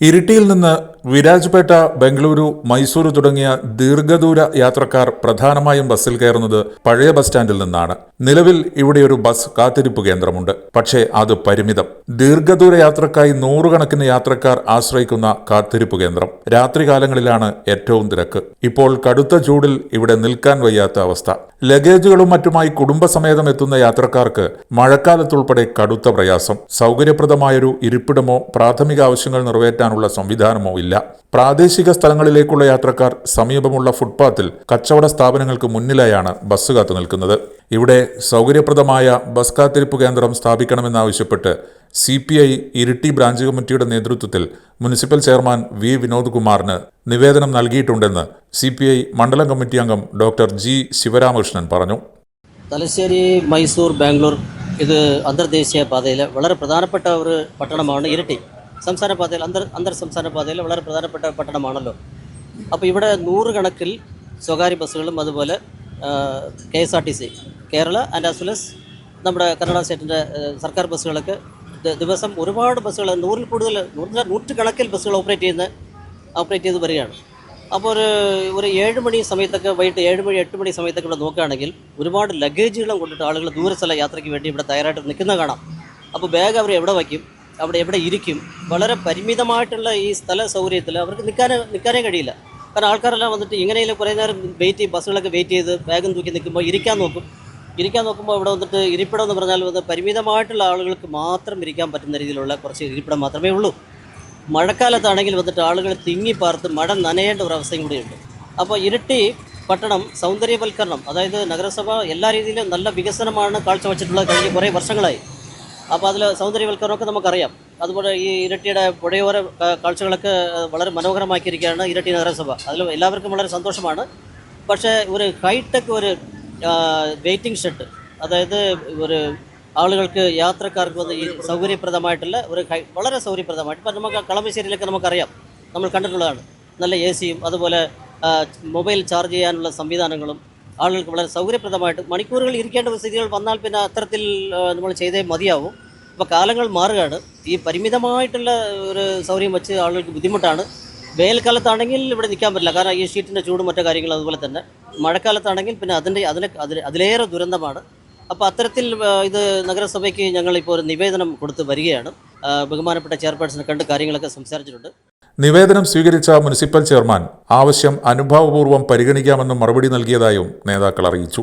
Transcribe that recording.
ഇരിട്ടിയിൽ നിന്ന് വിരാജ്പേട്ട, ബംഗളൂരു, മൈസൂരു തുടങ്ങിയ ദീർഘദൂര യാത്രക്കാർ പ്രധാനമായും ബസ്സിൽ കയറുന്നത് പഴയ ബസ് സ്റ്റാൻഡിൽ നിന്നാണ്. നിലവിൽ ഇവിടെ ഒരു ബസ് കാത്തിരിപ്പ് കേന്ദ്രമുണ്ട്. പക്ഷേ അത് പരിമിതം. ദീർഘദൂര യാത്രക്കായി നൂറുകണക്കിന് യാത്രക്കാർ ആശ്രയിക്കുന്ന കാത്തിരിപ്പ് കേന്ദ്രം രാത്രികാലങ്ങളിലാണ് ഏറ്റവും തിരക്ക്. ഇപ്പോൾ കടുത്ത ചൂടിൽ ഇവിടെ നിൽക്കാൻ വയ്യാത്ത അവസ്ഥ. ലഗേജുകളും മറ്റുമായി കുടുംബസമേതം എത്തുന്ന യാത്രക്കാർക്ക് മഴക്കാലത്തുൾപ്പെടെ കടുത്ത പ്രയാസം. സൗകര്യപ്രദമായൊരു ഇരിപ്പിടമോ പ്രാഥമിക ആവശ്യങ്ങൾ നിറവേറ്റാനുള്ള സംവിധാനമോ ഇല്ല. പ്രാദേശിക സ്ഥലങ്ങളിലേക്കുള്ള യാത്രക്കാർ സമീപമുള്ള ഫുട്പാത്തിൽ കച്ചവട സ്ഥാപനങ്ങൾക്ക് മുന്നിലായാണ് ബസ് കാത്തു നിൽക്കുന്നത്. ഇവിടെ സൗകര്യപ്രദമായ ബസ് കാത്തിരിപ്പ് കേന്ദ്രം സ്ഥാപിക്കണമെന്നാവശ്യപ്പെട്ട് CPI ഇരിട്ടി ബ്രാഞ്ച് കമ്മിറ്റിയുടെ നേതൃത്വത്തിൽ മുനിസിപ്പൽ ചെയർമാൻ V. വിനോദ് കുമാറിന് നിവേദനം നൽകിയിട്ടുണ്ടെന്ന് CPI മണ്ഡലം കമ്മിറ്റി അംഗം ഡോക്ടർ G. ശിവരാമകൃഷ്ണൻ പറഞ്ഞു. തലശ്ശേരി, മൈസൂർ, ബാംഗ്ലൂർ ഇത് അന്തർദേശീയ പാതയിലെ വളരെ പ്രധാനപ്പെട്ട ഒരു പട്ടണമാണ് ഇരിട്ടി. സംസ്ഥാന പാതയിൽ അന്തർ സംസ്ഥാന പാതയിൽ വളരെ പ്രധാനപ്പെട്ട പട്ടണമാണല്ലോ. അപ്പോൾ ഇവിടെ നൂറുകണക്കിൽ സ്വകാര്യ ബസ്സുകളും അതുപോലെ KSRTC Kerala and as well as നമ്മുടെ കർണാടക സ്റ്റേറ്റിൻ്റെ സർക്കാർ ബസ്സുകളൊക്കെ ദിവസം ഒരുപാട് ബസ്സുകൾ നൂറ്റുകണക്കിൽ ബസ്സുകൾ ഓപ്പറേറ്റ് ചെയ്ത് വരികയാണ്. അപ്പോൾ ഒരു 7 മണി സമയത്തൊക്കെ, വൈകിട്ട് 7 മണി 8 മണി സമയത്തൊക്കെ ഇവിടെ നോക്കുകയാണെങ്കിൽ ഒരുപാട് ലഗേജുകളും കൊണ്ടിട്ട് ആളുകൾ ദൂരസ്ഥല യാത്രയ്ക്ക് വേണ്ടി ഇവിടെ തയ്യാറായിട്ട് നിൽക്കുന്നത് കാണാം. അപ്പോൾ ബാഗ് അവർ എവിടെ വയ്ക്കും, അവിടെ എവിടെ ഇരിക്കും? വളരെ പരിമിതമായിട്ടുള്ള ഈ സ്ഥല സൗകര്യത്തിൽ അവർക്ക് നിൽക്കാനേ കഴിയില്ല. കാരണം ആൾക്കാരെല്ലാം വന്നിട്ട് ഇങ്ങനെയും കുറേ നേരം ബസ്സുകളൊക്കെ വെയിറ്റ് ചെയ്ത് ബാഗും തൂക്കി നിൽക്കുമ്പോൾ ഇരിക്കാൻ നോക്കുമ്പോൾ ഇവിടെ വന്നിട്ട് ഇരിപ്പിടം എന്ന് പറഞ്ഞാൽ പരിമിതമായിട്ടുള്ള ആളുകൾക്ക് മാത്രം ഇരിക്കാൻ പറ്റുന്ന രീതിയിലുള്ള കുറച്ച് ഇരിപ്പിടം മാത്രമേ ഉള്ളൂ. മഴക്കാലത്താണെങ്കിൽ വന്നിട്ട് ആളുകൾ തിങ്ങിപ്പാർത്ത് മഴ നനയേണ്ട ഒരു അവസ്ഥയും കൂടിയുണ്ട്. അപ്പോൾ ഇരിട്ടി പട്ടണം സൗന്ദര്യവൽക്കരണം, അതായത് നഗരസഭ എല്ലാ രീതിയിലും നല്ല വികസനമാണ് കാഴ്ചവെച്ചിട്ടുള്ളത് കഴിഞ്ഞ കുറേ വർഷങ്ങളായി. അപ്പോൾ അതിൽ സൗന്ദര്യവൽക്കരണമൊക്കെ നമുക്കറിയാം. അതുപോലെ ഈ ഇരിട്ടിയുടെ പുഴയോര കാഴ്ചകളൊക്കെ വളരെ മനോഹരമാക്കിയിരിക്കുകയാണ് ഇരിട്ടി നഗരസഭ. അതിൽ എല്ലാവർക്കും വളരെ സന്തോഷമാണ്. പക്ഷേ ഒരു ഹൈടെക് ഒരു വെയിറ്റിംഗ് ഷെഡ്, അതായത് ഒരു ആളുകൾക്ക് യാത്രക്കാർക്ക് വന്ന് ഈ സൗകര്യപ്രദമായിട്ടുള്ള വളരെ സൗകര്യപ്രദമായിട്ട്, ഇപ്പം നമുക്ക് കളമശ്ശേരിയിലൊക്കെ നമുക്കറിയാം, നമ്മൾ കണ്ടിട്ടുള്ളതാണ്. നല്ല AC-യും അതുപോലെ മൊബൈൽ ചാർജ് ചെയ്യാനുള്ള സംവിധാനങ്ങളും ആളുകൾക്ക് വളരെ സൗകര്യപ്രദമായിട്ട് മണിക്കൂറുകൾ ഇരിക്കേണ്ട സ്ഥിതികൾ വന്നാൽ പിന്നെ അത്തരത്തിൽ നമ്മൾ ചെയ്തേ മതിയാവും. അപ്പോൾ കാലങ്ങൾ മാറുകയാണ്. ഈ പരിമിതമായിട്ടുള്ള ഒരു സൗകര്യം വെച്ച് ആളുകൾക്ക് ബുദ്ധിമുട്ടാണ്. വേനൽക്കാലത്താണെങ്കിൽ ഇവിടെ നിൽക്കാൻ പറ്റില്ല, കാരണം ഈ ഷീറ്റിൻ്റെ ചൂടും മറ്റു കാര്യങ്ങളും. അതുപോലെ തന്നെ മഴക്കാലത്താണെങ്കിൽ പിന്നെ അതിലേറെ ദുരന്തമാണ്. അപ്പോൾ അത്തരത്തിൽ ഇത് നഗരസഭയ്ക്ക് ഞങ്ങളിപ്പോൾ ഒരു നിവേദനം കൊടുത്ത് വരികയാണ്. ബഹുമാനപ്പെട്ട ചെയർപേഴ്സണെ കണ്ട് കാര്യങ്ങളൊക്കെ സംസാരിച്ചിട്ടുണ്ട്. നിവേദനം സ്വീകരിച്ച മുനിസിപ്പൽ ചെയർമാൻ ആവശ്യം അനുഭാവപൂർവ്വം പരിഗണിക്കാമെന്ന് മറുപടി നൽകിയതായും നേതാക്കൾ അറിയിച്ചു.